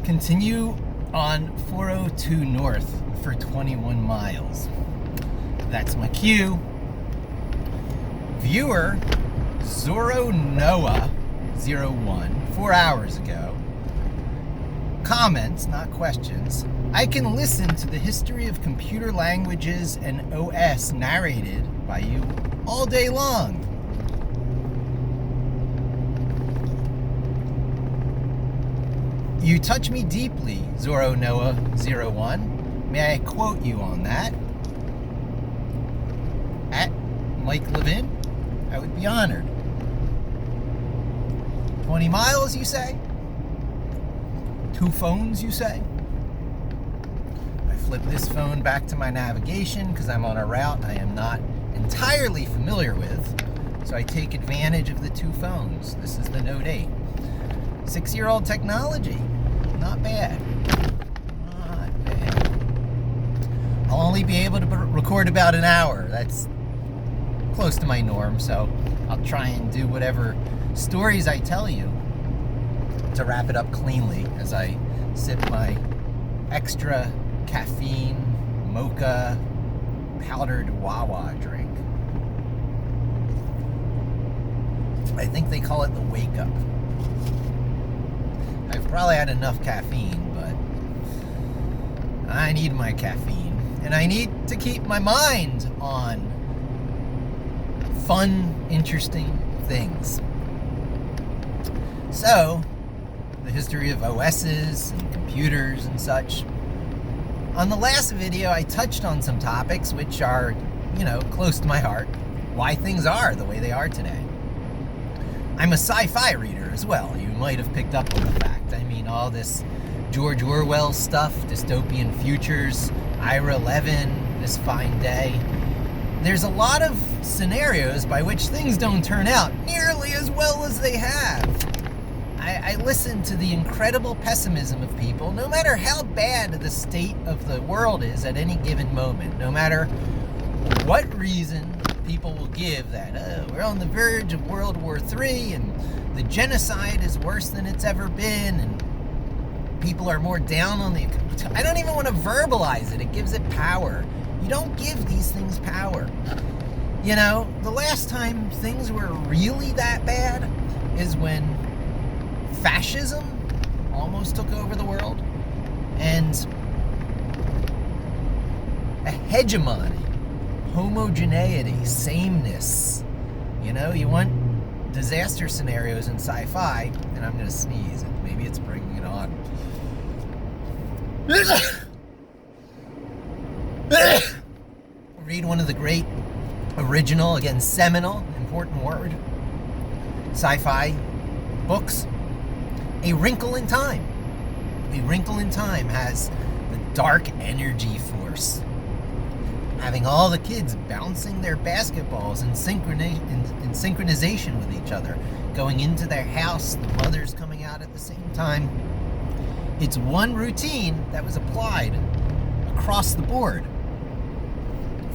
Continue on 402 north for 21 miles. That's my cue. Viewer Zoronoa01, 4 hours ago, comments, not questions. I can listen to the history of computer languages and OS narrated by you all day long. You touch me deeply, Zoronoa01. May I quote you on that? At Mike Levin, I would be honored. 20 miles, you say? 2 phones, you say? I flip this phone back to my navigation because I'm on a route I am not entirely familiar with. So I take advantage of the 2 phones. This is the Note 8. 6-year-old technology. Not bad. Not bad. I'll only be able to record about an hour. That's close to my norm, so I'll try and do whatever stories I tell you to wrap it up cleanly as I sip my extra caffeine mocha powdered Wawa drink. I think they call it the wake up. I've probably had enough caffeine, but I need my caffeine. And I need to keep my mind on fun, interesting things. So, the history of OSs and computers and such. On the last video, I touched on some topics which are, close to my heart. Why things are the way they are today. I'm a sci-fi reader as well. You might have picked up on the fact. I mean, all this George Orwell stuff, dystopian futures, Ira Levin, This Fine Day. There's a lot of scenarios by which things don't turn out nearly as well as they have. I listen to the incredible pessimism of people, no matter how bad the state of the world is at any given moment, no matter what reason people will give that, we're on the verge of World War III and the genocide is worse than it's ever been and people are more down on the... I don't even want to verbalize it. It gives it power. You don't give these things power. The last time things were really that bad is when fascism almost took over the world and a hegemony, homogeneity, sameness. You want disaster scenarios in sci-fi, and I'm going to sneeze. Maybe it's bringing it on. Read one of the great original, again, seminal, important word, sci-fi books, A Wrinkle in Time. A Wrinkle in Time has the dark energy force, having all the kids bouncing their basketballs in synchronization with each other, going into their house, the mothers coming out at the same time. It's one routine that was applied across the board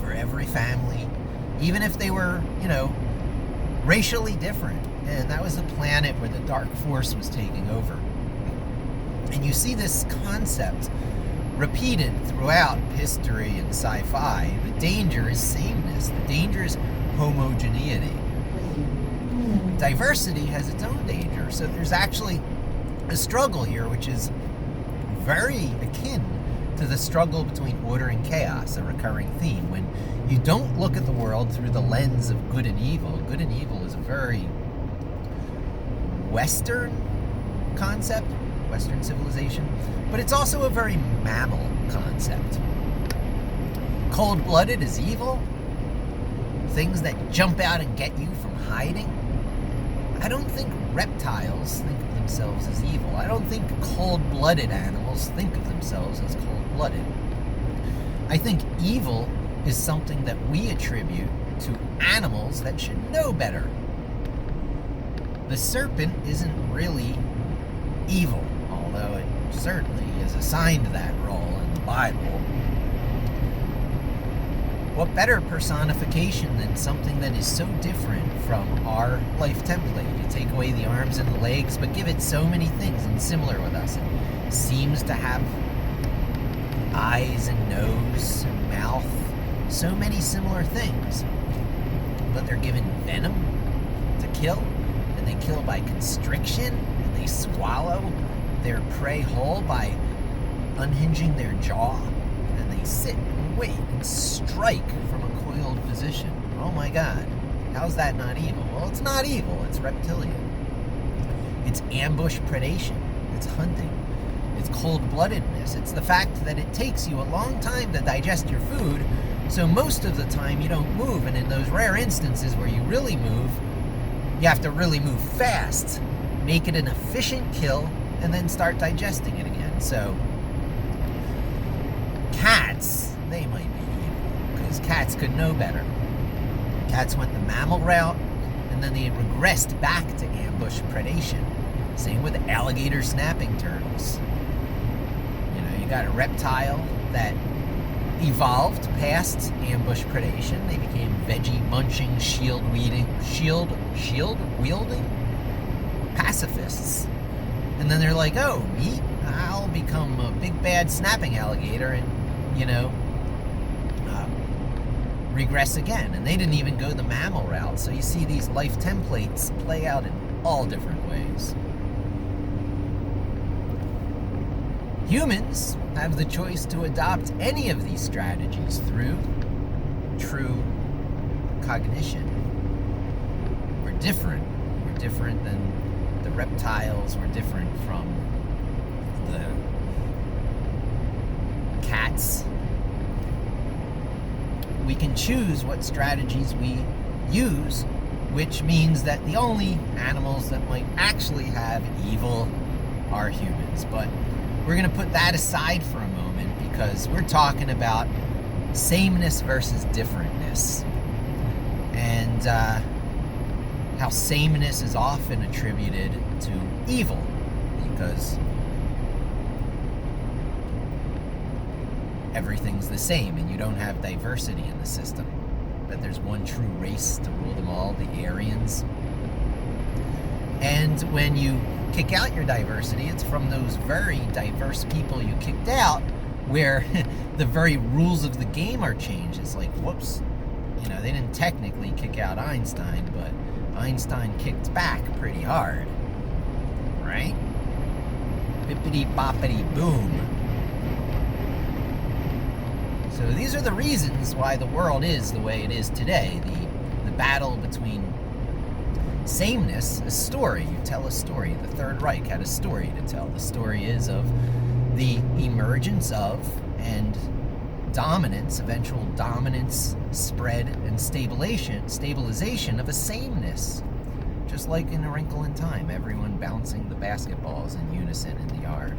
for every family, even if they were, racially different. And that was the planet where the dark force was taking over. And you see this concept repeated throughout history and sci-fi. The danger is sameness. The danger is homogeneity. Diversity has its own danger. So there's actually a struggle here, which is very akin to the struggle between order and chaos, a recurring theme. When you don't look at the world through the lens of good and evil is a very Western concept, Western civilization, but it's also a very mammal concept. Cold-blooded is evil. Things that jump out and get you from hiding. I don't think reptiles think of themselves as evil. I don't think cold-blooded animals think of themselves as cold-blooded. I think evil is something that we attribute to animals that should know better. The serpent isn't really evil, although it certainly is assigned that role in the Bible. what better personification than something that is so different from our life template? You take away the arms and the legs, but give it so many things and similar with us. It seems to have eyes and nose and mouth, so many similar things. But they're given venom to kill, and they kill by constriction, and they swallow their prey whole by unhinging their jaw, and they sit and wait and strike from a coiled position. Oh my God, how's that not evil? Well, it's not evil, it's reptilian. It's ambush predation, it's hunting, it's cold-bloodedness. It's the fact that it takes you a long time to digest your food, so most of the time you don't move, and in those rare instances where you really move, you have to really move fast, make it an efficient kill, and then start digesting it again. So cats, they might be evil, because cats could know better. Cats went the mammal route, and then they regressed back to ambush predation. Same with alligator snapping turtles. You know, you got a reptile that evolved past ambush predation. They became veggie munching, shield wielding pacifists. And then they're like, oh, meat? I'll become a big bad snapping alligator and, you know, regress again. And they didn't even go the mammal route. So you see these life templates play out in all different ways. Humans have the choice to adopt any of these strategies through true cognition. We're different. We're different than the reptiles. We're different from the cats. We can choose what strategies we use, which means that the only animals that might actually have evil are humans. But we're going to put that aside for a moment because we're talking about sameness versus differentness, and how sameness is often attributed to evil because everything's the same and you don't have diversity in the system. That there's one true race to rule them all, the Aryans. And when you kick out your diversity, it's from those very diverse people you kicked out where the very rules of the game are changed. It's like, whoops, you know, they didn't technically kick out Einstein, but Einstein kicked back pretty hard, right? Bippity boppity boom. So these are the reasons why the world is the way it is today. The battle between sameness, a story. You tell a story. The Third Reich had a story to tell. The story is of the emergence of and dominance, eventual dominance, spread, and stabilization of a sameness. Just like in A Wrinkle in Time, everyone bouncing the basketballs in unison in the yard.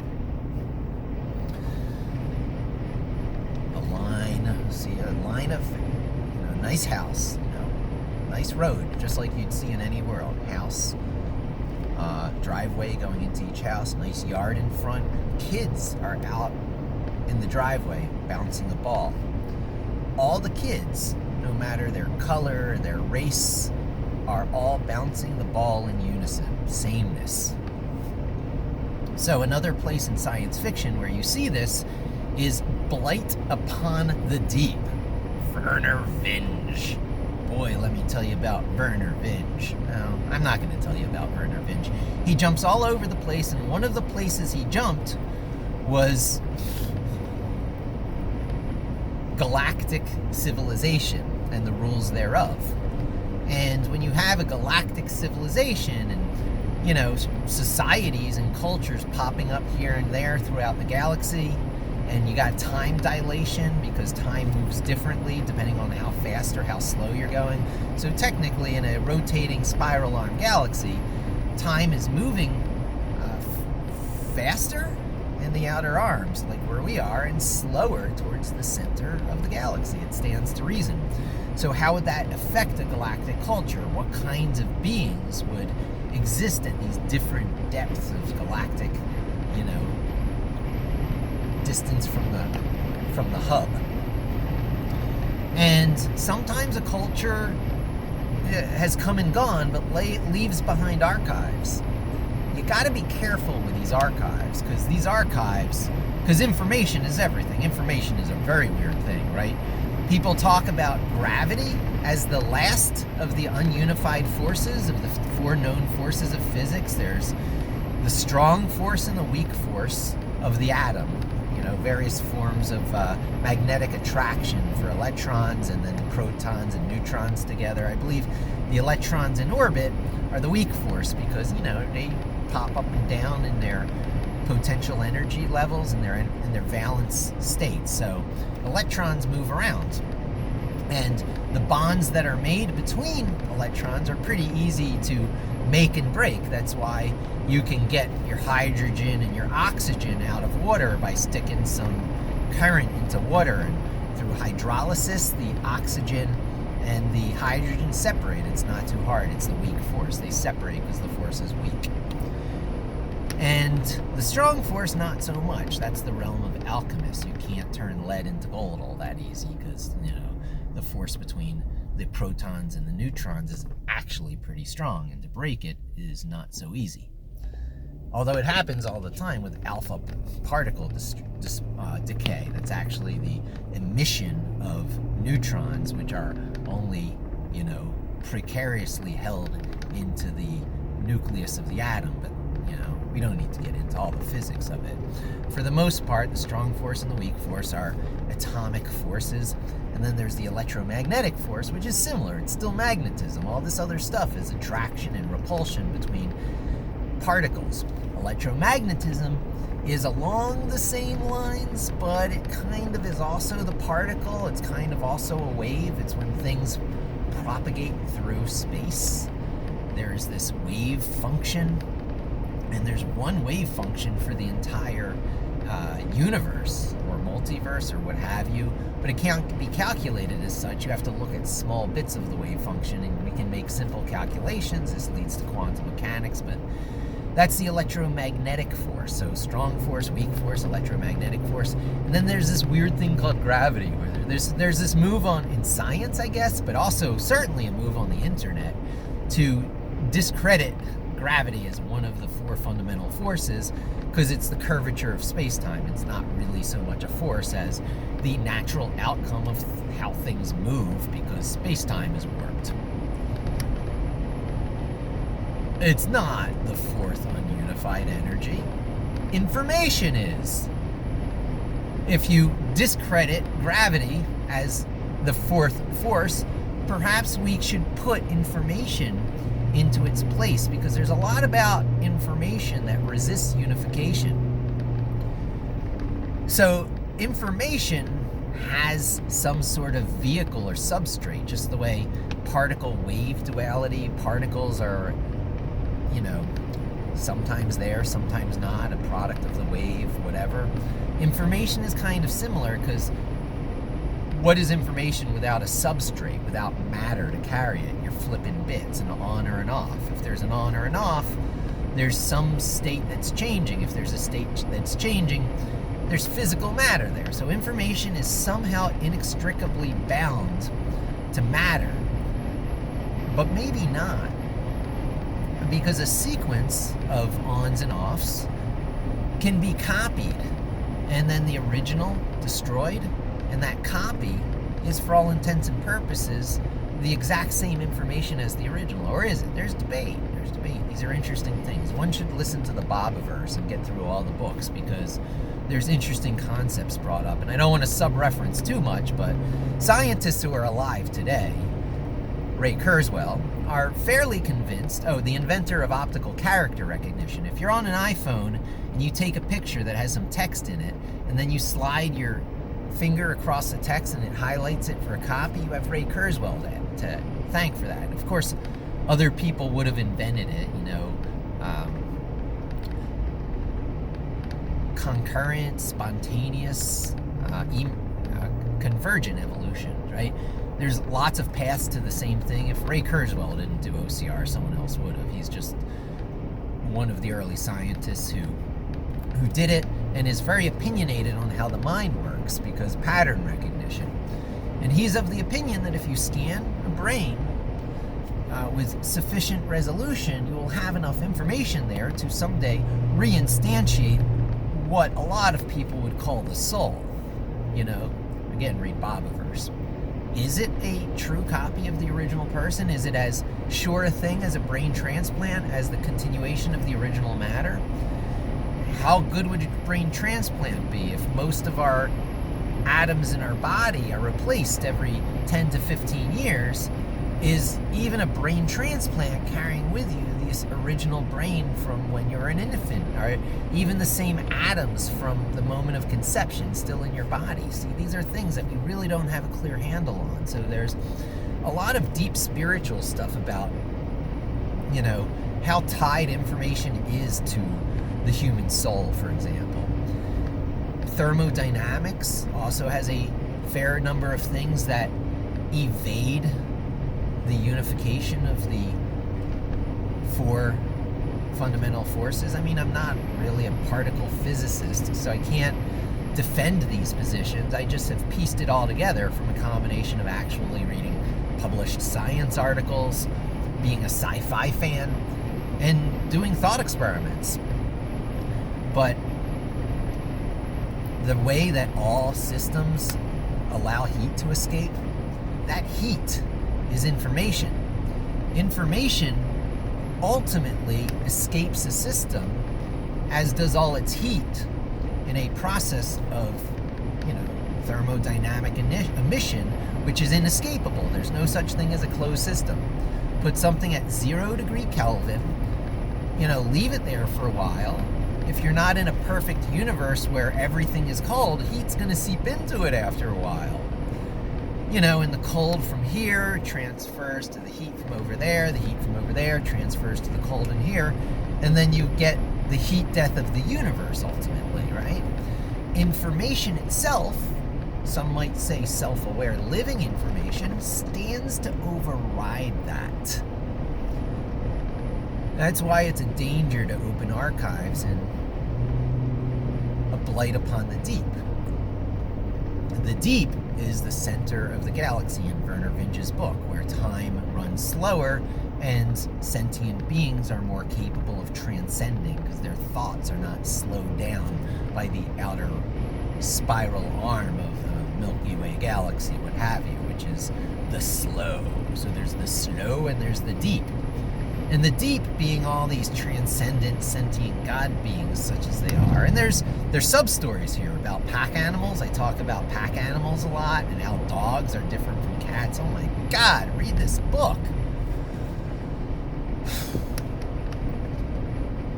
A line of, you know, nice house, you know, nice road, just like you'd see in any world. House, driveway going into each house, nice yard in front. Kids are out in the driveway bouncing a ball. All the kids, no matter their color, their race, are all bouncing the ball in unison. Sameness. So another place in science fiction where you see this is Blight Upon the Deep. Verner Vinge. Boy, let me tell you about Verner Vinge. No, I'm not going to tell you about Verner Vinge. He jumps all over the place, and one of the places he jumped was galactic civilization and the rules thereof. And when you have a galactic civilization and, you know, societies and cultures popping up here and there throughout the galaxy, and you got time dilation because time moves differently depending on how fast or how slow you're going. So technically in a rotating spiral arm galaxy, time is moving faster in the outer arms, like where we are, and slower towards the center of the galaxy. It stands to reason. So how would that affect a galactic culture? What kinds of beings would exist at these different depths of galactic, you know, distance from the hub? And sometimes a culture has come and gone, but leaves behind archives. You got to be careful with these archives, because information is everything. Information is a very weird thing, right? People talk about gravity as the last of the ununified forces, of the four known forces of physics. There's the strong force and the weak force of the atom. Various forms of magnetic attraction for electrons, and then protons and neutrons together. I believe the electrons in orbit are the weak force because, they pop up and down in their potential energy levels and in their valence states. So electrons move around. And the bonds that are made between electrons are pretty easy to make and break. That's why you can get your hydrogen and your oxygen out of water by sticking some current into water. And through hydrolysis, the oxygen and the hydrogen separate. It's not too hard. It's the weak force. They separate because the force is weak. And the strong force, not so much. That's the realm of alchemists. You can't turn lead into gold all that easy because, the force between the protons and the neutrons is actually pretty strong, and to break it is not so easy. Although it happens all the time with alpha particle decay. That's actually the emission of neutrons, which are only, precariously held into the nucleus of the atom. But, we don't need to get into all the physics of it. For the most part, the strong force and the weak force are atomic forces. And then there's the electromagnetic force, which is similar. It's still magnetism. All this other stuff is attraction and repulsion between particles. Electromagnetism is along the same lines, but it kind of is also the particle. It's kind of also a wave. It's when things propagate through space. There's this wave function, and there's one wave function for the entire universe or multiverse or what have you, but it can't be calculated as such. You have to look at small bits of the wave function, and we can make simple calculations. This leads to quantum mechanics, but that's the electromagnetic force. So strong force, weak force, electromagnetic force. And then there's this weird thing called gravity, where there's this move on in science, I guess, but also certainly a move on the internet to discredit gravity as one of the four fundamental forces, because it's the curvature of space-time. It's not really so much a force as the natural outcome of how things move, because space-time is warped. It's not the fourth ununified energy. Information is. If you discredit gravity as the fourth force, perhaps we should put information into its place, because there's a lot about information that resists unification. So information has some sort of vehicle or substrate, just the way particle-wave duality, particles are, sometimes there, sometimes not, a product of the wave, whatever. Information is kind of similar, because what is information without a substrate, without matter to carry it? You're flipping bits, an on or an off. If there's an on or an off, there's some state that's changing. If there's a state that's changing, there's physical matter there. So information is somehow inextricably bound to matter, but maybe not. Because a sequence of ons and offs can be copied, and then the original destroyed, and that copy is, for all intents and purposes, the exact same information as the original. Or is it? There's debate. These are interesting things. One should listen to the Bobiverse and get through all the books, because there's interesting concepts brought up. And I don't want to sub-reference too much, but scientists who are alive today, Ray Kurzweil, are fairly convinced, the inventor of optical character recognition. If you're on an iPhone and you take a picture that has some text in it, and then you slide your finger across the text and it highlights it for a copy, you have Ray Kurzweil to thank for that. And of course, other people would have invented it, concurrent, spontaneous, convergent evolution, right? There's lots of paths to the same thing. If Ray Kurzweil didn't do OCR, someone else would have. He's just one of the early scientists who did it, and is very opinionated on how the mind works, because pattern recognition. And he's of the opinion that if you scan a brain with sufficient resolution, you will have enough information there to someday reinstantiate what a lot of people would call the soul. You know, again, read Bobiverse. Is it a true copy of the original person? Is it as sure a thing as a brain transplant as the continuation of the original matter? How good would a brain transplant be if most of our atoms in our body are replaced every 10 to 15 years? Is even a brain transplant carrying with you this original brain from when you're an infant, or even the same atoms from the moment of conception still in your body? See, these are things that we really don't have a clear handle on. So there's a lot of deep spiritual stuff about, you know, how tied information is to the human soul, for example. Thermodynamics also has a fair number of things that evade the unification of the four fundamental forces. I mean, I'm not really a particle physicist, so I can't defend these positions. I just have pieced it all together from a combination of actually reading published science articles, being a sci-fi fan, and doing thought experiments. But the way that all systems allow heat to escape, that heat is information. Information ultimately escapes a system, as does all its heat, in a process of, you know, thermodynamic emission, which is inescapable. There's no such thing as a closed system. Put something at 0 degree Kelvin, you know, leave it there for a while. If you're not in a perfect universe where everything is cold, heat's going to seep into it after a while. You know, and the cold from here transfers to the heat from over there, the heat from over there transfers to the cold in here, and then you get the heat death of the universe ultimately, right? Information itself, some might say self-aware living information, stands to override that. That's why it's a danger to open archives in A Blight Upon the Deep. The deep is the center of the galaxy in Verner Vinge's book, where time runs slower and sentient beings are more capable of transcending because their thoughts are not slowed down by the outer spiral arm of the Milky Way galaxy, what have you, which is the slow. So there's the slow and there's the deep. And the deep being all these transcendent, sentient God beings such as they are. And there's sub-stories here about pack animals. I talk about pack animals a lot and how dogs are different from cats. Oh my God, read this book.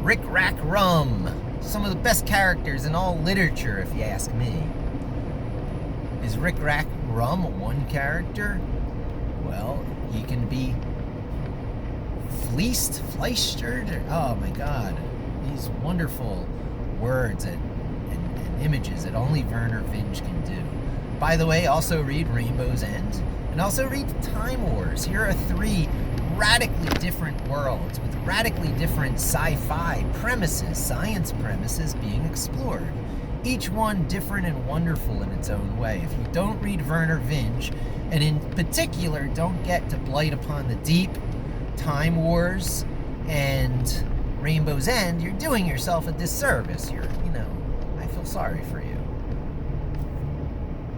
Rick Rack Rum. Some of the best characters in all literature, if you ask me. Is Rick Rack Rum one character? Well, he can be fleisted, oh my God, these wonderful words and images that only Verner Vinge can do. By the way, also read Rainbow's End, and also read Time Wars. Here are 3 radically different worlds with radically different sci-fi premises, science premises being explored. Each one different and wonderful in its own way. If you don't read Verner Vinge, and in particular don't get to Blight Upon the Deep, Time Wars, and Rainbow's End, you're doing yourself a disservice. I feel sorry for you.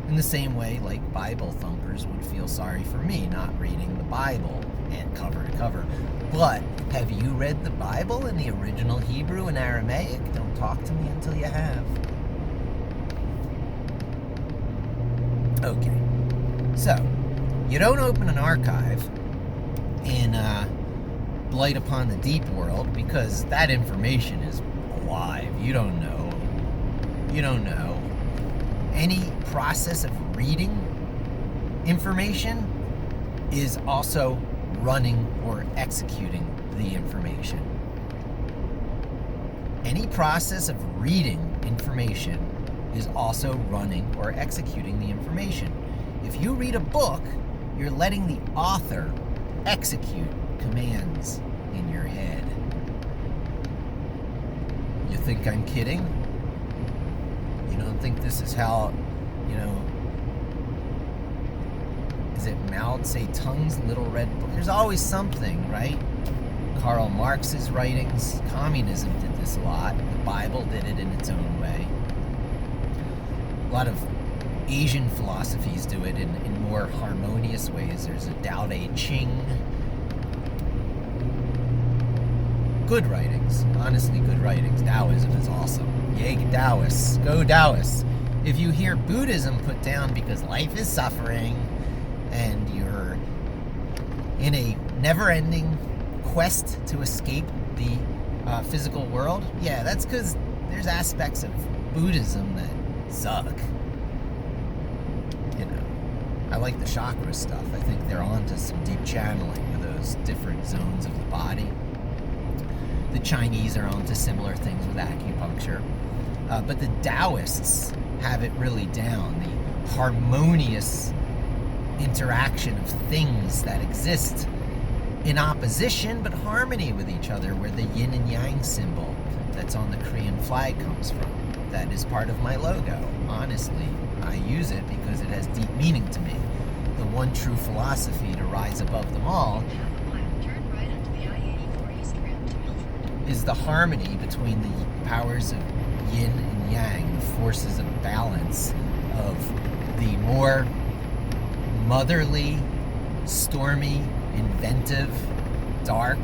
In the same way, like Bible thumpers would feel sorry for me not reading the Bible and cover to cover. But have you read the Bible in the original Hebrew and Aramaic? Don't talk to me until you have. Okay, so you don't open an archive in Blight Upon the Deep world because that information is alive. You don't know. Any process of reading information is also running or executing the information. Any process of reading information is also running or executing the information. If you read a book, you're letting the author execute commands in your head. You think I'm kidding? You don't think this is how, is it Mao Zedong's Little Red Book? There's always something, right? Karl Marx's writings. Communism did this a lot. The Bible did it in its own way. A lot of Asian philosophies do it in more harmonious ways. There's a Tao Te Ching. Good writings. Honestly, good writings. Taoism is awesome. Yay, Taoists. Go Taoists. If you hear Buddhism put down because life is suffering and you're in a never-ending quest to escape the physical world, yeah, that's because there's aspects of Buddhism that suck. You know, I like the chakra stuff. I think they're onto some deep channeling with those different zones of the body. The Chinese are onto similar things with acupuncture. But the Taoists have it really down. The harmonious interaction of things that exist in opposition but harmony with each other, where the yin and yang symbol that's on the Korean flag comes from. That is part of my logo. Honestly, I use it because it has deep meaning to me. The one true philosophy to rise above them all is the harmony between the powers of yin and yang, the forces of balance of the more motherly, stormy, inventive, dark,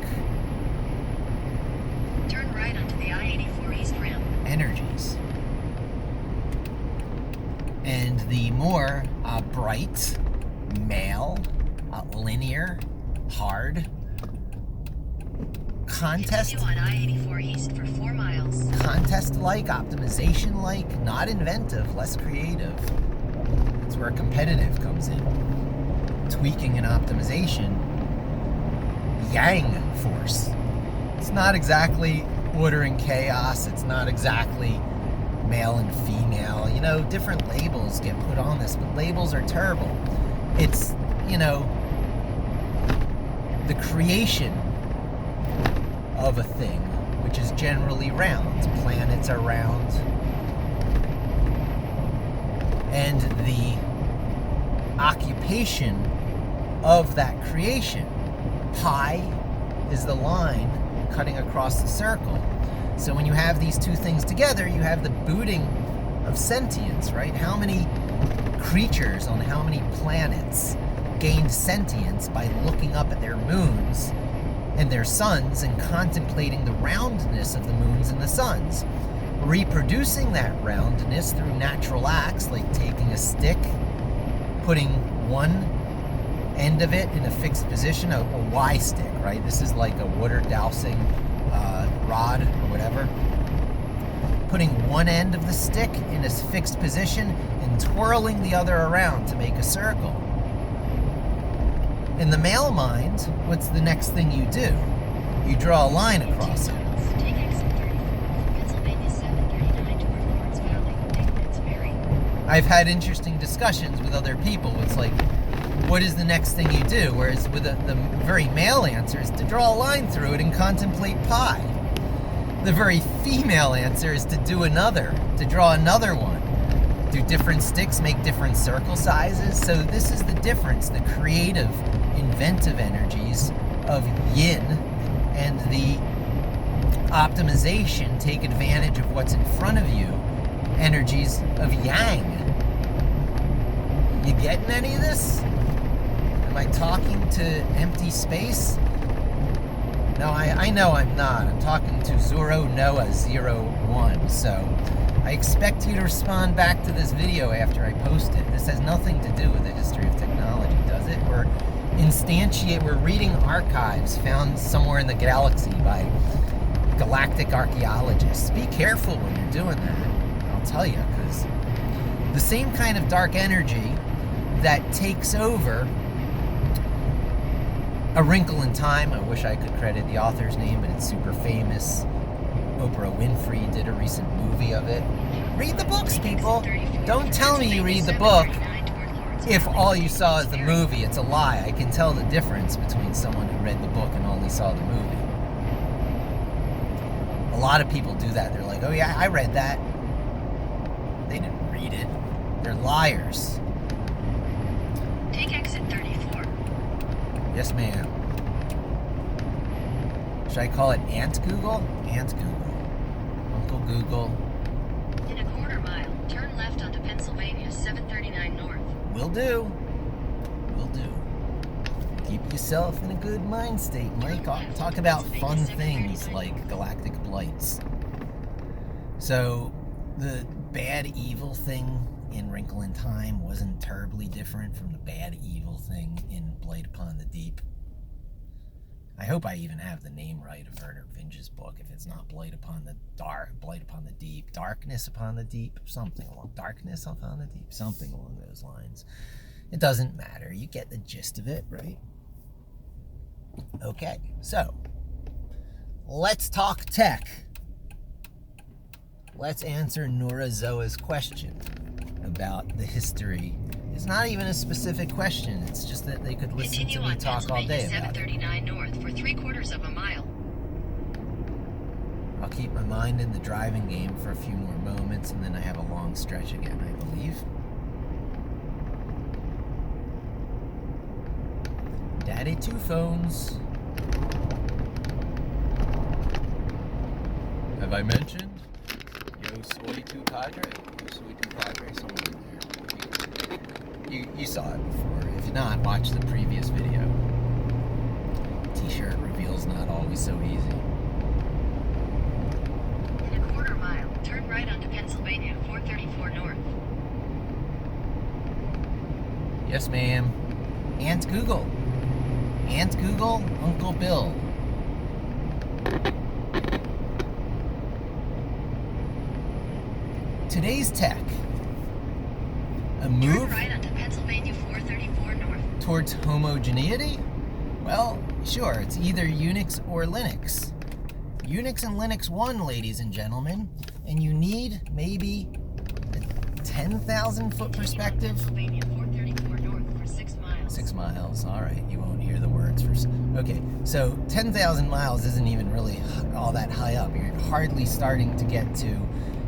turn right onto the I-84 East ramp, energies, and the more bright, male, linear, hard, continue on I-84 East for 4 miles. Contest-like, optimization-like, not inventive, less creative. That's where competitive comes in. Tweaking and optimization, yang force. It's not exactly order and chaos. It's not exactly male and female. You know, different labels get put on this, but labels are terrible. It's, you know, the creation of a thing, which is generally round. Planets are round. And the occupation of that creation. Pi is the line cutting across the circle. So when you have these two things together, you have the booting of sentience, right? How many creatures on how many planets gained sentience by looking up at their moons and their suns and contemplating the roundness of the moons and the suns, reproducing that roundness through natural acts like taking a stick, putting one end of it in a fixed position, a Y stick, right? This is like a water dowsing rod or whatever. Putting one end of the stick in a fixed position and twirling the other around to make a circle. In the male mind, what's the next thing you do? You draw a line across it. I've had interesting discussions with other people. It's like, what is the next thing you do? Whereas with the very male answer is to draw a line through it and contemplate pi. The very female answer is to do another, to draw another one. Do different sticks make different circle sizes? So this is the difference, the creative, inventive energies of yin and the optimization, take advantage of what's in front of you, energies of yang. You getting any of this? Am I talking to empty space? No, I know I'm not. I'm talking to Zoronoa01. So I expect you to respond back to this video after I post it. This has nothing to do with the history of technology, does it? We're reading archives found somewhere in the galaxy by galactic archaeologists. Be careful when you're doing that, I'll tell you, because the same kind of dark energy that takes over A Wrinkle in Time. I wish I could credit the author's name, but it's super famous. Oprah Winfrey did a recent movie of it. Read the books, people. Don't tell me you read the book if all you saw is the movie. It's a lie. I can tell the difference between someone who read the book and only saw the movie. A lot of people do that. They're like, oh yeah, I read that. They didn't read it. They're liars. Take exit 34. Yes, ma'am. Should I call it Aunt Google? Aunt Google. Uncle Google. In a quarter mile, turn left onto Pennsylvania 739 North. Will do. Will do. Keep yourself in a good mind state, Mike. Talk about fun things like galactic blights. So, the bad evil thing in Wrinkle in Time wasn't terribly different from the bad evil thing in Blight Upon the Deep. I hope I even have the name right of Verner Vinge's book. If it's not Blight Upon the Deep, Darkness Upon the Deep, something along those lines. It doesn't matter. You get the gist of it, right? Okay, so let's talk tech. Let's answer Nora Zoa's question about the history. It's not even a specific question. It's just that they could listen Continue to me on talk all day about it. 739 North for 3/4 of a mile. I'll keep my mind in the driving game for a few more moments, and then I have a long stretch again, I believe. Daddy two phones. Have I mentioned? Yo soy tu padre. Somewhere in there. You saw it before. If not, watch the previous video. T-shirt reveal's not always so easy. In a quarter mile, turn right onto Pennsylvania 434 North. Yes, ma'am. Aunt Google. Aunt Google, Uncle Bill. Today's tech. A move Turn right onto Pennsylvania 434 North. towards homogeneity? Well, sure, it's either Unix or Linux. Unix and Linux won, ladies and gentlemen, and you need maybe a 10,000 foot perspective. Pennsylvania 434 North for 6 miles. 6 miles, all right, you won't hear the words for... Okay, so 10,000 miles isn't even really all that high up. You're hardly starting to get to,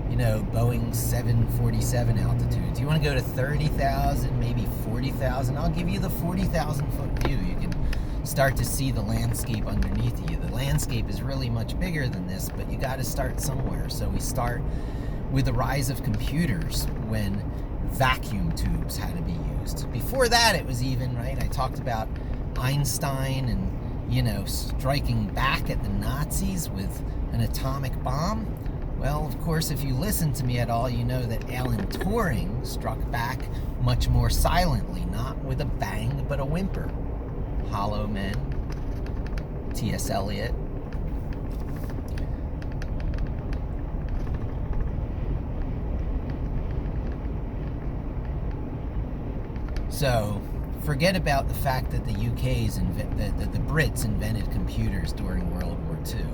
you know, Boeing 747 altitudes. You want to go to 30,000, maybe 40,000? I'll give you the 40,000 foot view. You can start to see the landscape underneath you. The landscape is really much bigger than this, but you got to start somewhere. So we start with the rise of computers when vacuum tubes had to be used. Before that, it was even, right, I talked about Einstein and, you know, striking back at the Nazis with an atomic bomb. Well, of course, if you listen to me at all, you know that Alan Turing struck back much more silently, not with a bang, but a whimper. Hollow Men, T.S. Eliot. So, forget about the fact that the the Brits invented computers during World War II.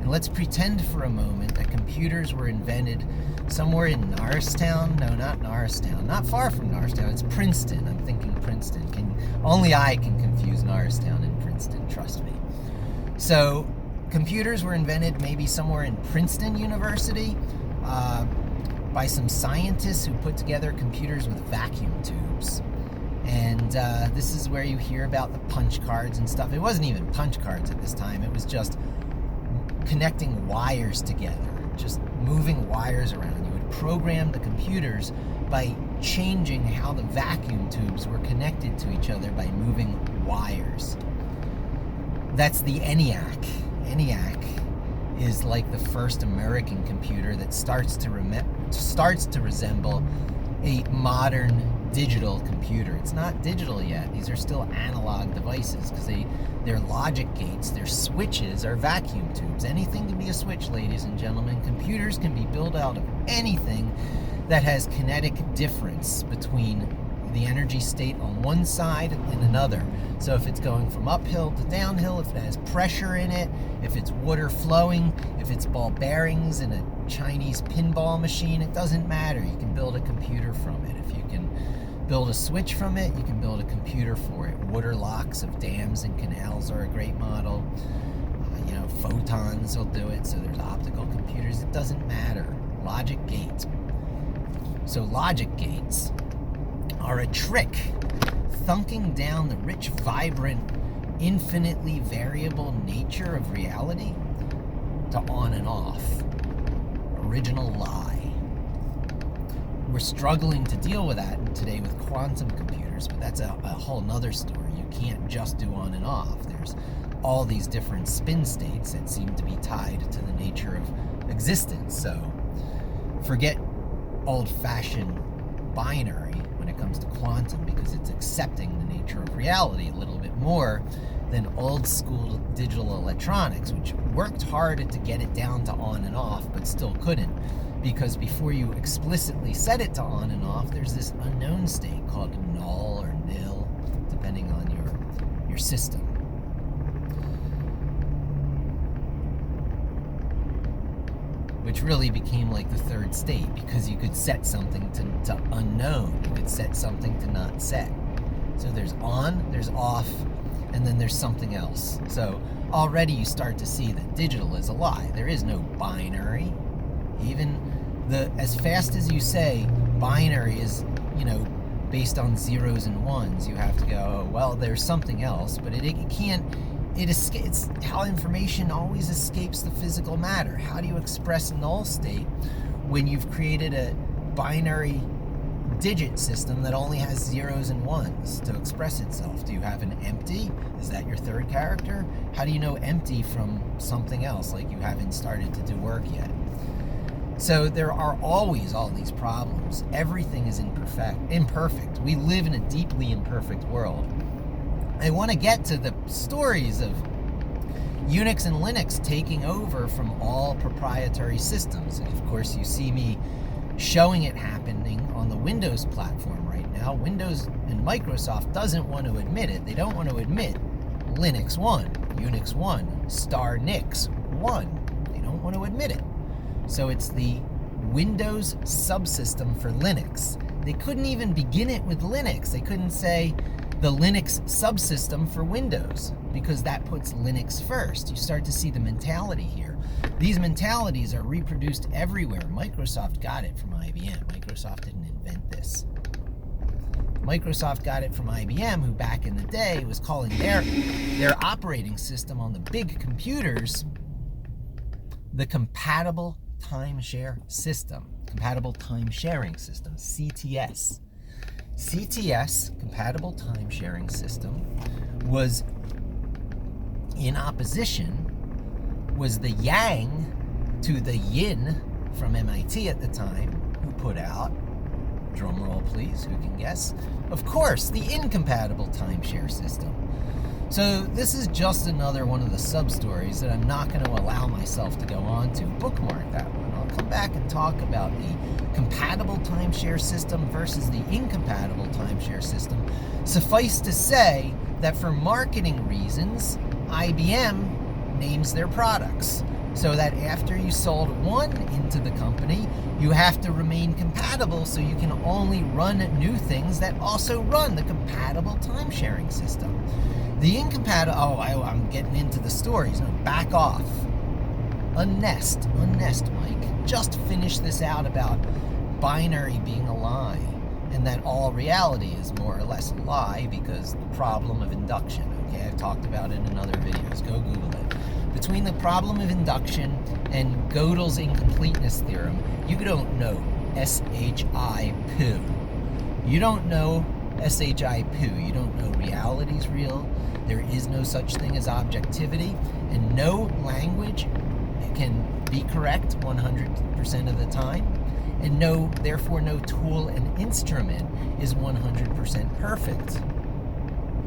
And let's pretend for a moment that computers were invented somewhere in Norristown. No, not Norristown. Not far from Norristown. It's Princeton. I'm thinking Princeton. Only I can confuse Norristown and Princeton, trust me. So, computers were invented maybe somewhere in Princeton University by some scientists who put together computers with vacuum tubes. And this is where you hear about the punch cards and stuff. It wasn't even punch cards at this time. It was just connecting wires together, just moving wires around. You would program the computers by changing how the vacuum tubes were connected to each other by moving wires. That's the ENIAC. ENIAC is like the first American computer that starts to resemble a modern digital computer. It's not digital yet. These are still analog devices because they're logic gates. Their switches are vacuum tubes. Anything can be a switch, ladies and gentlemen. Computers can be built out of anything that has kinetic difference between the energy state on one side and another. So if it's going from uphill to downhill, if it has pressure in it, if it's water flowing, if it's ball bearings in a Chinese pinball machine, it doesn't matter. You can build a computer from it. If you can build a switch from it, you can build a computer for it. Water locks of dams and canals are a great model. Photons will do it. So there's optical computers. It doesn't matter. Logic gates. So logic gates are a trick, thunking down the rich, vibrant, infinitely variable nature of reality to on and off. Original lie. We're struggling to deal with that today with quantum computers, but that's a whole nother story. You can't just do on and off. There's all these different spin states that seem to be tied to the nature of existence. So forget old-fashioned binary when it comes to quantum, because it's accepting the nature of reality a little bit more than old-school digital electronics, which worked hard to get it down to on and off, but still couldn't, because before you explicitly set it to on and off, there's this unknown state called null or nil, depending on your system. Which really became like the third state, because you could set something to unknown. You could set something to not set. So there's on, there's off, and then there's something else. So already you start to see that digital is a lie. There is no binary. Even as fast as you say binary is, based on zeros and ones, you have to go, well, there's something else, but it can't. It's how information always escapes the physical matter. How do you express null state when you've created a binary digit system that only has zeros and ones to express itself? Do you have an empty? Is that your third character? How do you know empty from something else, like you haven't started to do work yet? So there are always all these problems. Everything is imperfect. We live in a deeply imperfect world. I want to get to the stories of Unix and Linux taking over from all proprietary systems. And of course, you see me showing it happening on the Windows platform right now. Windows and Microsoft doesn't want to admit it. They don't want to admit Linux 1, Unix 1, star Nix 1. They don't want to admit it. So it's the Windows subsystem for Linux. They couldn't even begin it with Linux. They couldn't say the Linux subsystem for Windows, because that puts Linux first. You start to see the mentality here. These mentalities are reproduced everywhere. Microsoft got it from IBM. Microsoft didn't invent this. Microsoft got it from IBM, who back in the day was calling their operating system on the big computers the compatible timeshare system. Compatible time sharing system, CTS. CTS, compatible time sharing system, was in opposition, was the yang to the yin from MIT at the time, who put out, drum roll please, who can guess? Of course, the incompatible timeshare system. So this is just another one of the sub-stories that I'm not going to allow myself to go on to. Bookmark that one. I'll come back and talk about the compatible timeshare system versus the incompatible timeshare system. Suffice to say that for marketing reasons, IBM names their products, so that after you sold one into the company, you have to remain compatible, so you can only run new things that also run the compatible time-sharing system. The incompatible, I'm getting into the stories. No, back off. Unnest, Mike. Just finish this out about binary being a lie, and that all reality is more or less a lie because the problem of induction. Okay, I've talked about it in other videos. Go Google it. Between the problem of induction and Gödel's incompleteness theorem, you don't know SHI poo. You don't know SHI poo. You don't know reality's real. There is no such thing as objectivity, and no language can be correct 100% of the time, and therefore no tool and instrument is 100% perfect.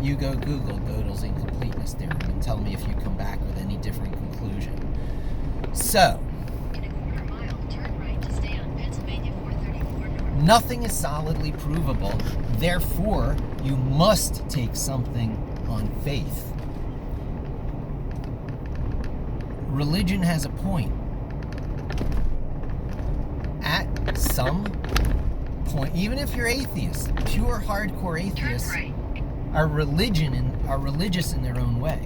You go Google Gödel's incompleteness theorem and tell me if you come back with any different conclusion. So, In a quarter mile, turn right to stay on Pennsylvania 434 North. nothing is solidly provable. Therefore, you must take something on faith. Religion has a point. At some point, even if you're atheist, pure hardcore atheists Turn right. are religious in their own way.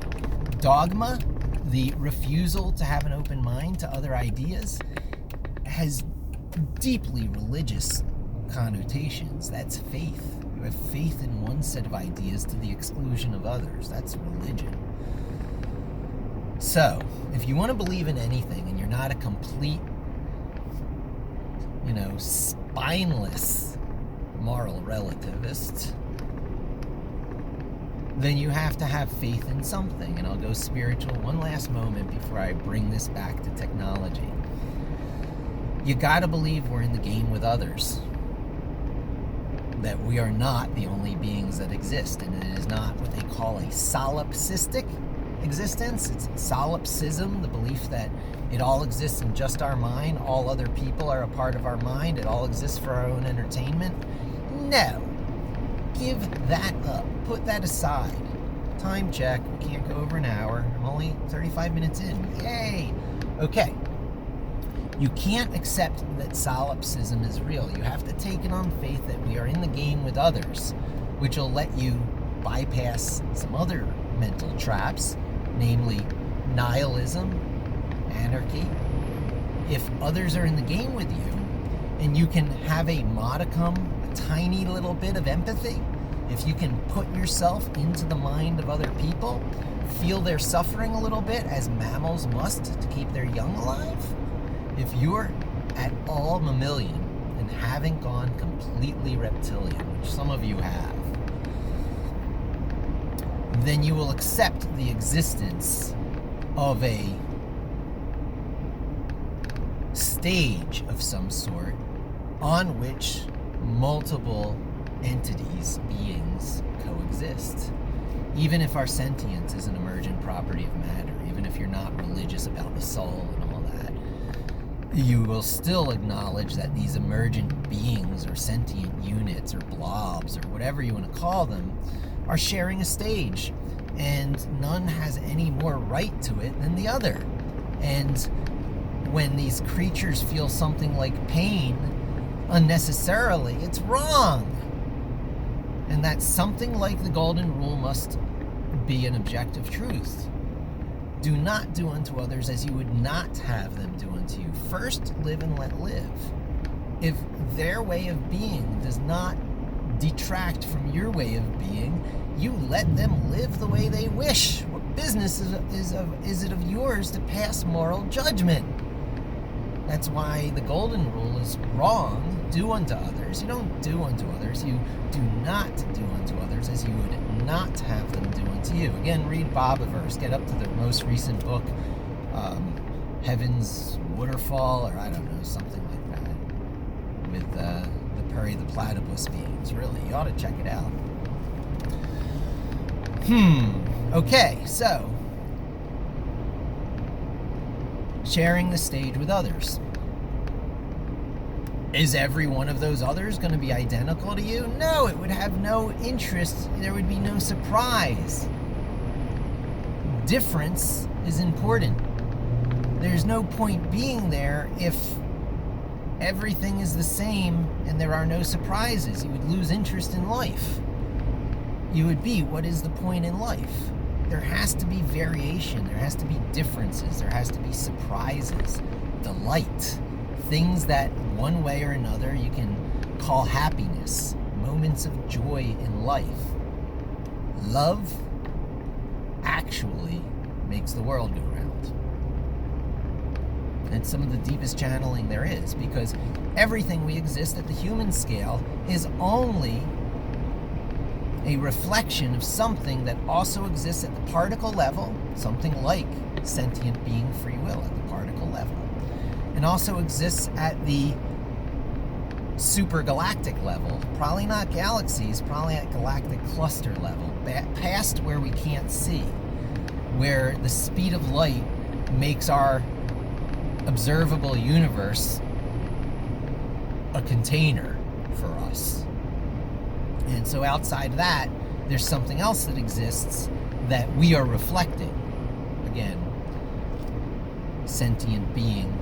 Dogma, the refusal to have an open mind to other ideas, has deeply religious connotations. That's faith. You have faith in one set of ideas to the exclusion of others. That's religion. So, if you want to believe in anything and you're not a complete, spineless moral relativist, then you have to have faith in something. And I'll go spiritual one last moment before I bring this back to technology. You gotta believe we're in the game with others. That we are not the only beings that exist. And it is not what they call a solipsistic existence. It's solipsism, the belief that it all exists in just our mind. All other people are a part of our mind. It all exists for our own entertainment. No. Give that up. Put that aside. Time check. We can't go over an hour. I'm only 35 minutes in. Yay! Okay. You can't accept that solipsism is real. You have to take it on faith that we are in the game with others, which will let you bypass some other mental traps, namely nihilism, anarchy. If others are in the game with you, and you can have a modicum, a tiny little bit of empathy, if you can put yourself into the mind of other people, feel their suffering a little bit, as mammals must to keep their young alive, if you're at all mammalian and haven't gone completely reptilian, which some of you have, then you will accept the existence of a stage of some sort on which multiple entities, beings, coexist. Even if our sentience is an emergent property of matter, even if you're not religious about the soul and all that, you will still acknowledge that these emergent beings or sentient units or blobs or whatever you want to call them are sharing a stage, and none has any more right to it than the other. And when these creatures feel something like pain unnecessarily, it's wrong. And that something like the golden rule must be an objective truth. Do not do unto others as you would not have them do unto you. First, live and let live. If their way of being does not detract from your way of being, you let them live the way they wish. What business is it of yours to pass moral judgment? That's why the golden rule is wrong. Do unto others. You don't do unto others. You do not do unto others as you would not have them do unto you. Again, read Bobiverse. Get up to the most recent book, Heaven's Waterfall, or I don't know, something like that, with the Perry the Platypus beings. Really, you ought to check it out. Okay, so sharing the stage with others. Is every one of those others going to be identical to you? No, it would have no interest. There would be no surprise. Difference is important. There's no point being there if everything is the same and there are no surprises. You would lose interest in life. You would be, what is the point in life? There has to be variation. There has to be differences. There has to be surprises, delight, things that one way or another you can call happiness, moments of joy in life. Love actually makes the world go round. And some of the deepest channeling there is, because everything we exist at the human scale is only a reflection of something that also exists at the particle level, something like sentient being free will at the particle level, and also exists at the supergalactic level, probably not galaxies, probably at galactic cluster level, past where we can't see, where the speed of light makes our observable universe a container for us. And so outside that, there's something else that exists that we are reflecting. Again, sentient being,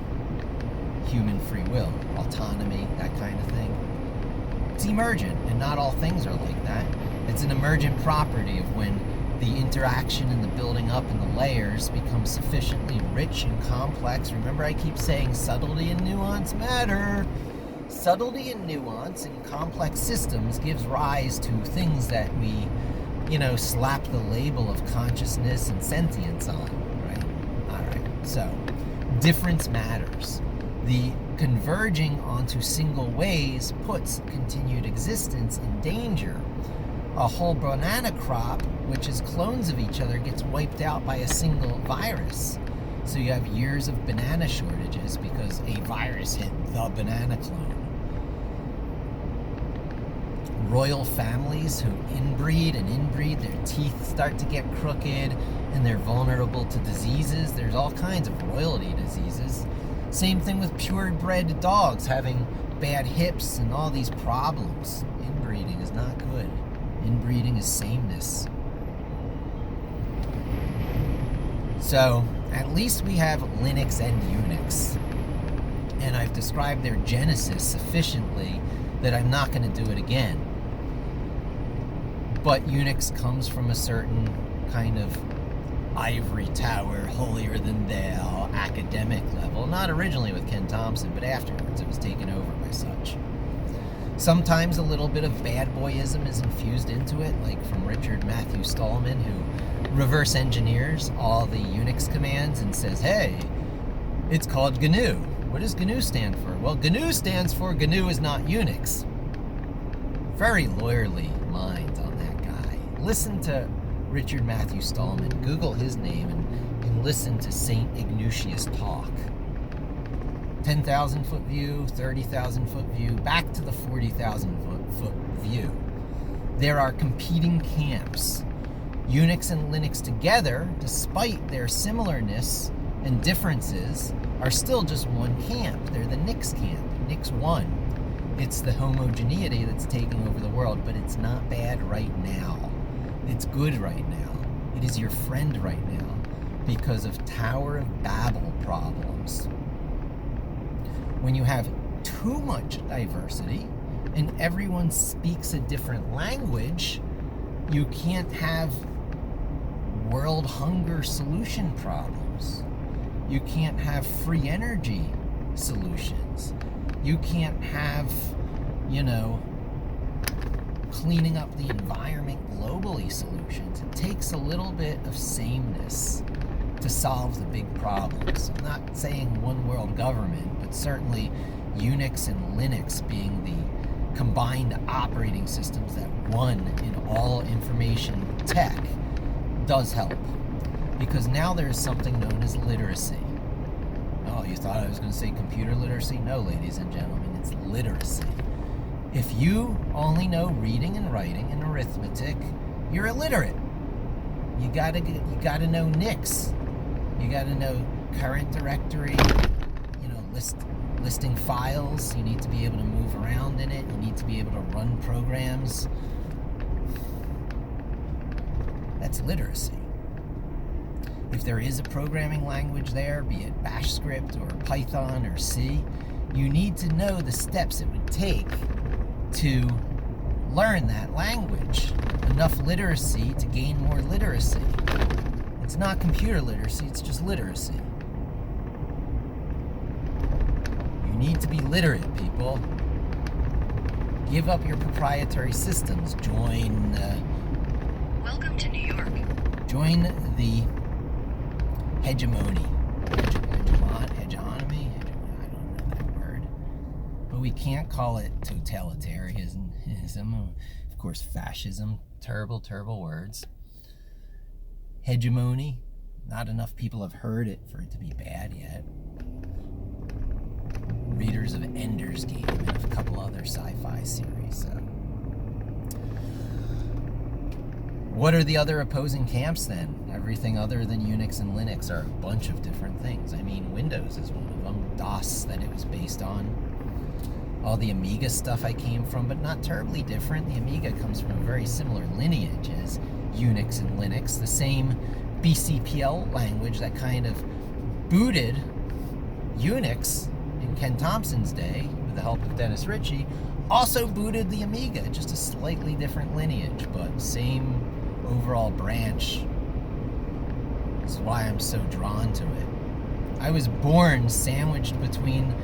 human free will, autonomy, that kind of thing. It's emergent, and not all things are like that. It's an emergent property of when the interaction and the building up and the layers become sufficiently rich and complex. Remember, I keep saying subtlety and nuance matter. Subtlety and nuance in complex systems gives rise to things that we, slap the label of consciousness and sentience on, right? All right, so difference matters. The converging onto single ways puts continued existence in danger. A whole banana crop, which is clones of each other, gets wiped out by a single virus. So you have years of banana shortages because a virus hit the banana clone. Royal families who inbreed, their teeth start to get crooked and they're vulnerable to diseases. There's all kinds of royalty diseases. Same thing with purebred dogs having bad hips and all these problems. Inbreeding is not good. Inbreeding is sameness. So, at least we have Linux and Unix. And I've described their genesis sufficiently that I'm not going to do it again. But Unix comes from a certain kind of ivory tower, holier than thou, academic level. Not originally with Ken Thompson, but afterwards it was taken over by such. Sometimes a little bit of bad boyism is infused into it, like from Richard Matthew Stallman, who reverse engineers all the Unix commands and says, hey, it's called GNU. What does GNU stand for? Well, GNU stands for GNU is not Unix. Very lawyerly mind on that guy. Listen to Richard Matthew Stallman. Google his name and listen to St. Ignatius talk. 10,000 foot view, 30,000 foot view, back to the 40,000 foot view. There are competing camps. Unix and Linux together, despite their similarness and differences, are still just one camp. They're the Nix camp, Nix 1. It's the homogeneity that's taking over the world, but it's not bad right now. It's good right now. It is your friend right now because of Tower of Babel problems. When you have too much diversity and everyone speaks a different language, you can't have world hunger solution problems. You can't have free energy solutions. You can't have, cleaning up the environment globally solutions. It takes a little bit of sameness to solve the big problems. I'm not saying one world government, but certainly Unix and Linux being the combined operating systems that won in all information tech does help. Because now there's something known as literacy. Oh, you thought I was going to say computer literacy? No, ladies and gentlemen, it's literacy. If you only know reading and writing and arithmetic, you're illiterate. You gotta know Nix. You gotta know current directory, listing files. You need to be able to move around in it. You need to be able to run programs. That's literacy. If there is a programming language there, be it Bash script or Python or C, you need to know the steps it would take to learn that language. Enough literacy to gain more literacy. It's not computer literacy, it's just literacy. You need to be literate, people. Give up your proprietary systems. Join... Welcome to New York. Join the hegemony. Hegemony? I don't know that word. But we can't call it totalitarianism. Of course, fascism. Terrible, terrible words. Hegemony. Not enough people have heard it for it to be bad yet. Readers of Ender's Game and a couple other sci-fi series. So. What are the other opposing camps then? Everything other than Unix and Linux are a bunch of different things. I mean, Windows is one of them. DOS that it was based on. All the Amiga stuff I came from, but not terribly different. The Amiga comes from a very similar lineage as Unix and Linux. The same BCPL language that kind of booted Unix in Ken Thompson's day, with the help of Dennis Ritchie, also booted the Amiga. Just a slightly different lineage, but same overall branch. This is why I'm so drawn to it. I was born sandwiched between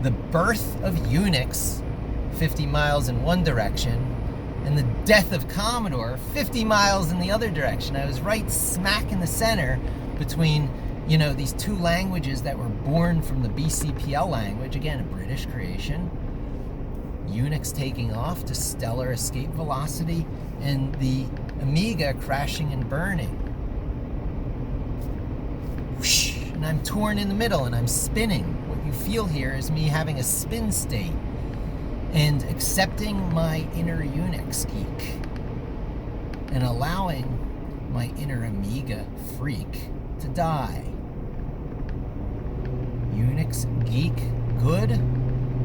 the birth of Unix 50 miles in one direction and the death of Commodore 50 miles in the other direction. I was right smack in the center between, these two languages that were born from the BCPL language, again, a British creation, Unix taking off to stellar escape velocity, and the Amiga crashing and burning. Whoosh, and I'm torn in the middle and I'm spinning. What you feel here is me having a spin state and accepting my inner Unix geek and allowing my inner Amiga freak to die. Unix geek, good.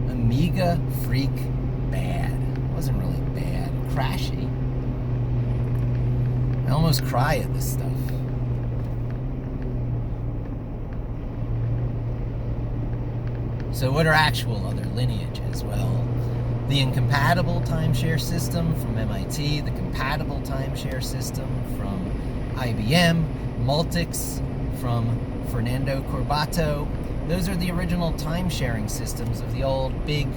Amiga freak, bad. It wasn't really bad. Crashy. I almost cry at this stuff. So what are actual other lineages? Well, the incompatible timeshare system from MIT, the compatible timeshare system from IBM, Multics from Fernando Corbato. Those are the original time-sharing systems of the old big,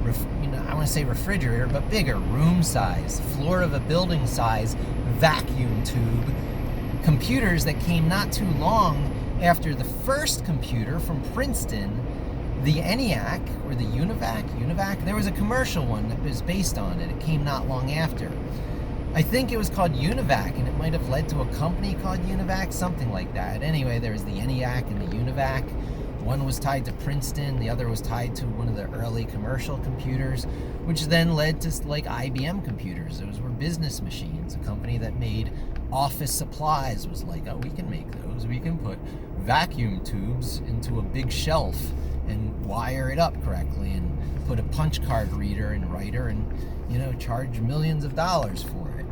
I want to say refrigerator, but bigger, room size, floor of a building size, vacuum tube, computers that came not too long after the first computer from Princeton, the ENIAC, or the UNIVAC. There was a commercial one that was based on it. It came not long after. I think it was called UNIVAC, and it might have led to a company called UNIVAC, something like that. Anyway, there was the ENIAC and the UNIVAC. One was tied to Princeton, the other was tied to one of the early commercial computers, which then led to like IBM computers. Those were business machines. A company that made office supplies was like, oh, we can make those. We can put vacuum tubes into a big shelf and wire it up correctly and put a punch card reader and writer and, charge millions of dollars for it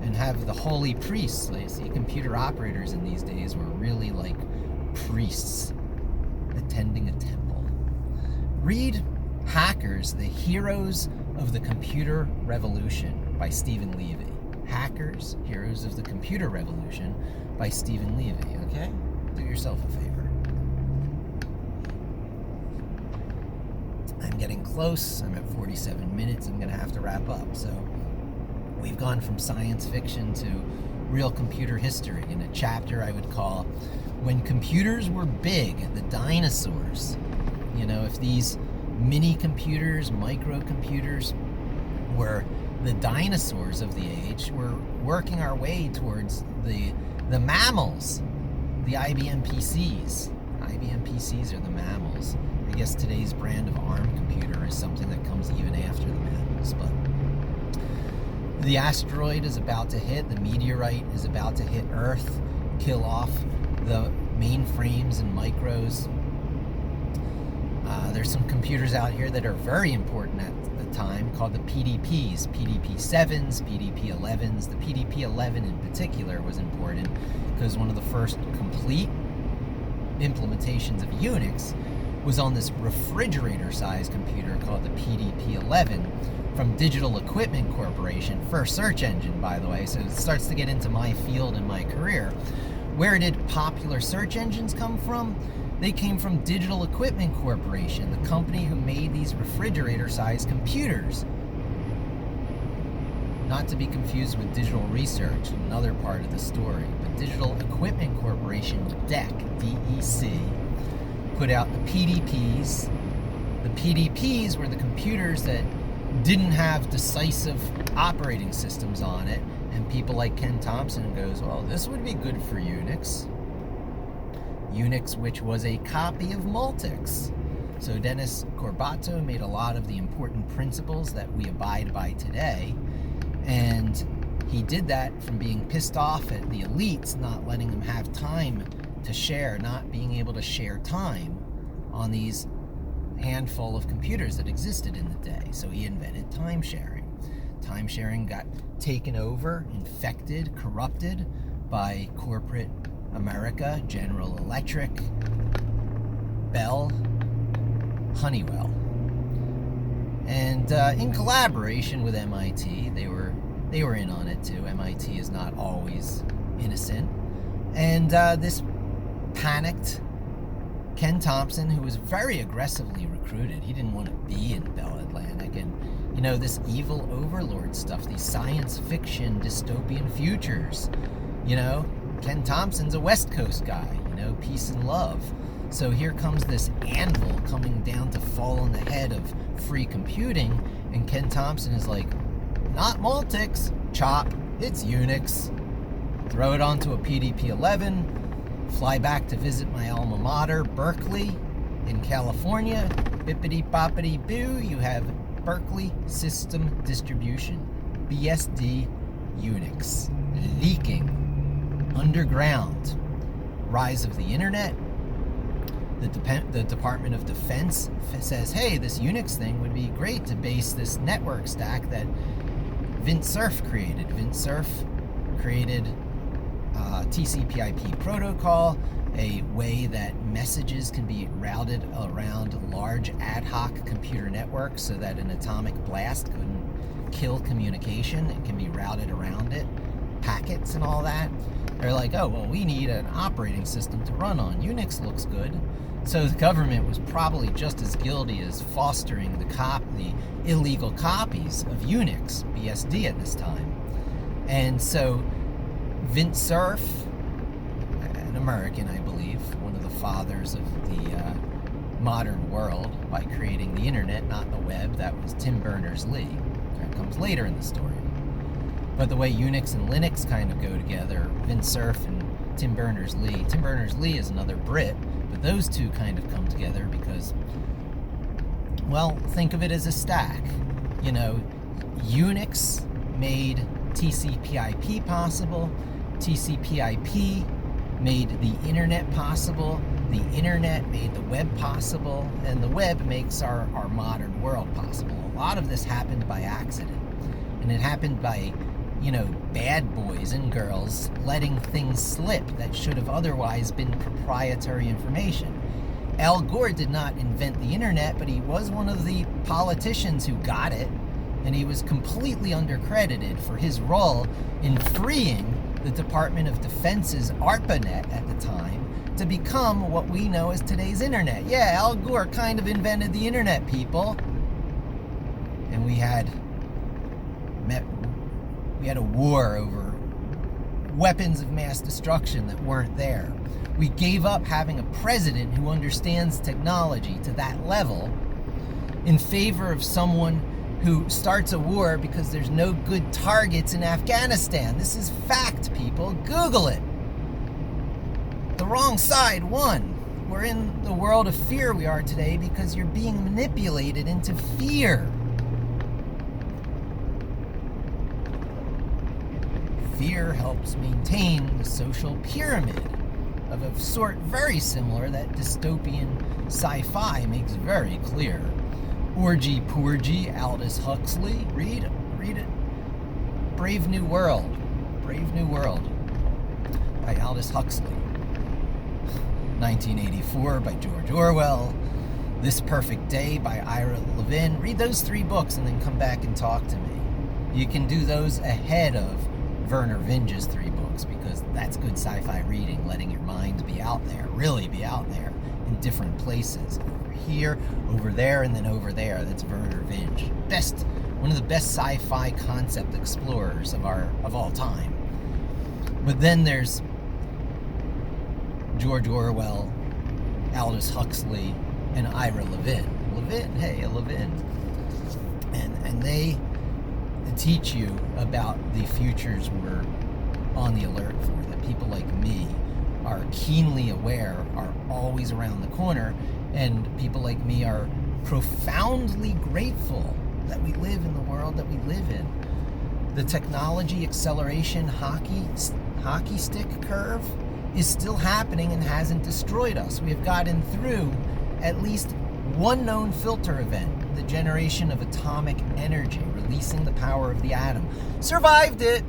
and have the holy priests. I see computer operators in these days were really like priests attending a temple. Read Hackers, the Heroes of the Computer Revolution by Stephen Levy. Hackers, Heroes of the Computer Revolution by Stephen Levy, okay? Do yourself a favor. I'm getting close. I'm at 47 minutes. I'm going to have to wrap up. So we've gone from science fiction to real computer history in a chapter I would call When Computers Were Big, the Dinosaurs. If these mini computers, microcomputers were the dinosaurs of the age, we're working our way towards the mammals, the IBM PCs. IBM PCs are the mammals. I guess today's brand of ARM computer is something that comes even after the mammals, but the asteroid is about to hit, the meteorite is about to hit Earth, kill off the mainframes and micros. There's some computers out here that are very important at the time called the PDPs, PDP-7s, PDP-11s. The PDP-11 in particular was important because one of the first complete implementations of Unix was on this refrigerator-sized computer called the PDP-11 from Digital Equipment Corporation, first search engine, by the way, so it starts to get into my field and my career. Where did popular search engines come from? They came from Digital Equipment Corporation, the company who made these refrigerator-sized computers. Not to be confused with Digital Research, another part of the story, but Digital Equipment Corporation, DEC, D-E-C, put out the PDPs. The PDPs were the computers that didn't have decisive operating systems on it, and people like Ken Thompson goes, well, this would be good for Unix. Unix, which was a copy of Multics. So Dennis Corbato made a lot of the important principles that we abide by today, and he did that from being pissed off at the elites not letting them have time to share, not being able to share time on these handful of computers that existed in the day. So he invented time sharing. Time sharing got taken over, infected, corrupted by corporate America, General Electric, Bell, Honeywell. And in collaboration with MIT, they were in on it too. MIT is not always innocent. And this panicked Ken Thompson, who was very aggressively recruited. He didn't want to be in Bell Atlantic. And, this evil overlord stuff, these science fiction dystopian futures. Ken Thompson's a West Coast guy, peace and love. So here comes this anvil coming down to fall on the head of free computing. And Ken Thompson is like, not Multics, chop, it's Unix. Throw it onto a PDP-11. Fly back to visit my alma mater, Berkeley, in California. Bippity-boppity-boo, you have Berkeley System Distribution, BSD Unix, leaking, underground, rise of the internet. The Department of Defense says, hey, this Unix thing would be great to base this network stack that Vint Cerf created. Vint Cerf created TCP/IP protocol, a way that messages can be routed around large ad hoc computer networks so that an atomic blast couldn't kill communication. It can be routed around it, packets and all that. They're like, oh, well, we need an operating system to run on. Unix looks good. So the government was probably just as guilty as fostering the illegal copies of Unix, BSD at this time. And so Vint Cerf, an American, I believe, one of the fathers of the modern world by creating the internet, not the web, that was Tim Berners-Lee. That comes later in the story. But the way Unix and Linux kind of go together, Vint Cerf and Tim Berners-Lee. Tim Berners-Lee is another Brit, but those two kind of come together because, well, think of it as a stack. Unix made TCP/IP possible. TCP/IP made the internet possible. The internet made the web possible. And the web makes our modern world possible. A lot of this happened by accident. And it happened by bad boys and girls letting things slip that should have otherwise been proprietary information. Al Gore did not invent the internet, but he was one of the politicians who got it, and he was completely undercredited for his role in freeing the Department of Defense's ARPANET at the time to become what we know as today's internet. Yeah, Al Gore kind of invented the internet, people. And we had a war over weapons of mass destruction that weren't there. We gave up having a president who understands technology to that level in favor of someone who starts a war because there's no good targets in Afghanistan. This is fact, people. Google it. The wrong side won. We're in the world of fear we are today because you're being manipulated into fear. Fear helps maintain the social pyramid of a sort very similar that dystopian sci-fi makes very clear. Orgy Porgy, Aldous Huxley. Read it. Brave New World by Aldous Huxley. 1984 by George Orwell. This Perfect Day by Ira Levin. Read those 3 books and then come back and talk to me. You can do those ahead of Verner Vinge's 3 books because that's good sci-fi reading, letting your mind be out there, really be out there in different places. Over here, over there, and then over there. That's Verner Vinge. One of the best sci-fi concept explorers of all time. But then there's George Orwell, Aldous Huxley, and Ira Levin. Levin. And they teach you about the futures we're on the alert for, that people like me are keenly aware, are always around the corner, and people like me are profoundly grateful that we live in the world that we live in. The technology acceleration hockey stick curve is still happening and hasn't destroyed us. We have gotten through at least one known filter event, the generation of atomic energy, releasing the power of the atom. Survived it.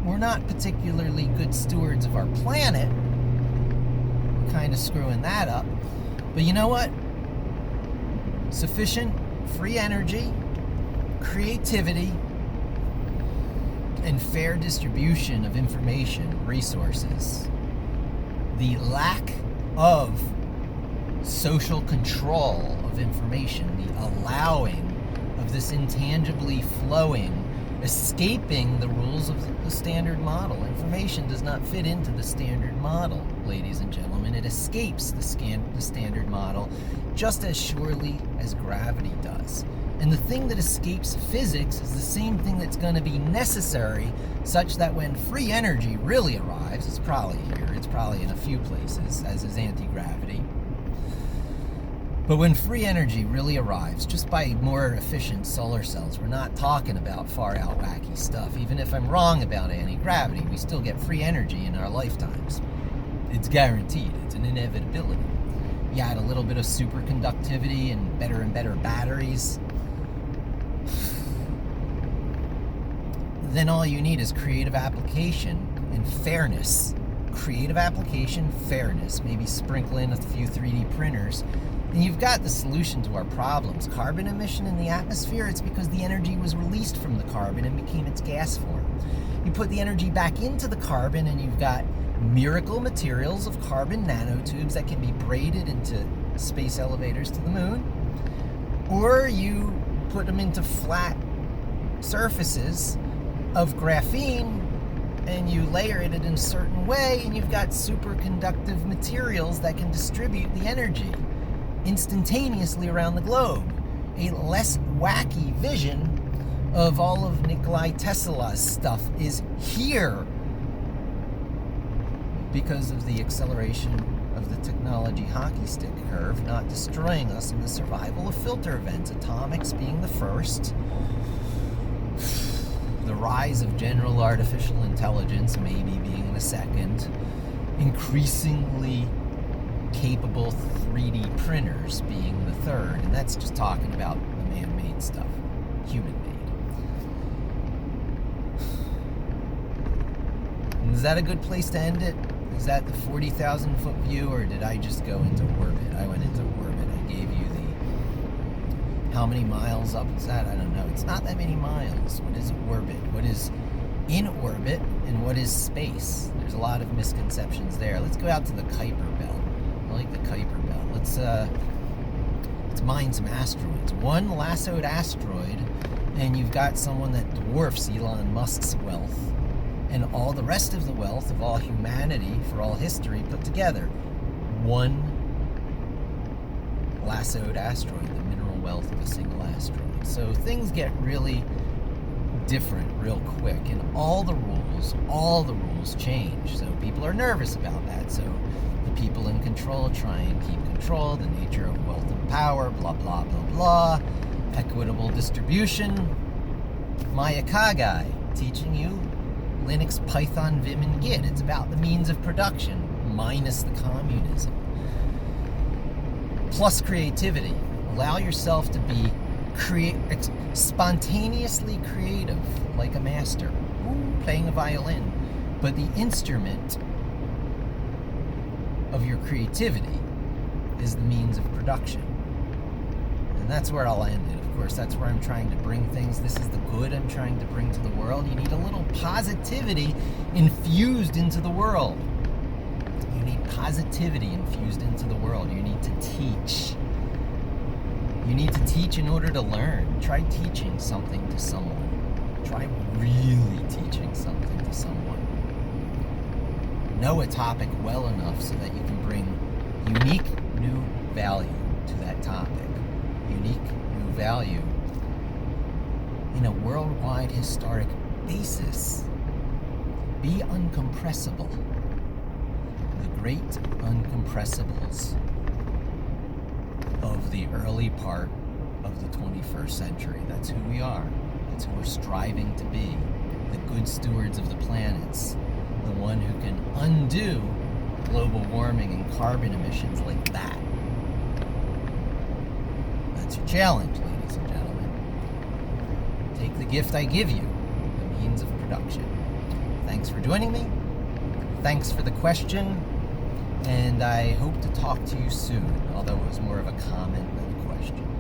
We're not particularly good stewards of our planet. We're kind of screwing that up. But you know what? Sufficient free energy, creativity, and fair distribution of information, resources. The lack of social control of information, the allowing of this intangibly flowing, escaping the rules of the standard model. Information does not fit into the standard model, ladies and gentlemen. It escapes the standard model just as surely as gravity does. And the thing that escapes physics is the same thing that's going to be necessary, such that when free energy really arrives, it's probably here, it's probably in a few places, as is anti-gravity. But when free energy really arrives, just by more efficient solar cells, we're not talking about far-out wacky stuff. Even if I'm wrong about anti-gravity, we still get free energy in our lifetimes. It's guaranteed. It's an inevitability. You add a little bit of superconductivity and better batteries, then all you need is creative application and fairness. Creative application, fairness, maybe sprinkle in a few 3D printers, and you've got the solution to our problems. Carbon emission in the atmosphere, it's because the energy was released from the carbon and became its gas form. You put the energy back into the carbon and you've got miracle materials of carbon nanotubes that can be braided into space elevators to the moon, or you put them into flat surfaces of graphene and you layer it in a certain way, and you've got superconductive materials that can distribute the energy instantaneously around the globe. A less wacky vision of all of Nikola Tesla's stuff is here because of the acceleration of the technology hockey stick curve, not destroying us in the survival of filter events, atomics being the first, the rise of general artificial intelligence maybe being the second, increasingly capable 3D printers being the third, and that's just talking about the man-made stuff, human-made. Is that a good place to end it? Is that the 40,000 foot view, or did I just go into orbit? I went into orbit. I gave you the, how many miles up is that? I don't know. It's not that many miles. What is orbit? What is in orbit, and what is space? There's a lot of misconceptions there. Let's go out to the Kuiper Belt. I like the Kuiper Belt. Let's mine some asteroids. One lassoed asteroid, and you've got someone that dwarfs Elon Musk's wealth and all the rest of the wealth of all humanity for all history put together. One lassoed asteroid, the mineral wealth of a single asteroid. So things get really different real quick, and all the rules change. So people are nervous about that. So the people in control try and keep control, the nature of wealth and power, blah, blah, blah, blah. Equitable distribution. Maya Kagai teaching you Linux, Python, Vim, and Git. It's about the means of production, minus the communism. Plus creativity. Allow yourself to be spontaneously creative, like a master, playing a violin. But the instrument of your creativity is the means of production. And that's where I'll end it. Of course, that's where I'm trying to bring things. This is the good I'm trying to bring to the world. You need a little positivity infused into the world. You need positivity infused into the world. You need to teach. You need to teach in order to learn. Try teaching something to someone. Try really teaching something to someone. Know a topic well enough so that you can bring unique new value to that topic. Unique new value in a worldwide historic basis. Be uncompressible. The great uncompressibles of the early part of the 21st century. That's who we are. That's who we're striving to be. The good stewards of the planets. The one who can undo global warming and carbon emissions like that. That's your challenge, ladies and gentlemen. Take the gift I give you, the means of production. Thanks for joining me. Thanks for the question. And I hope to talk to you soon, although it was more of a comment than a question.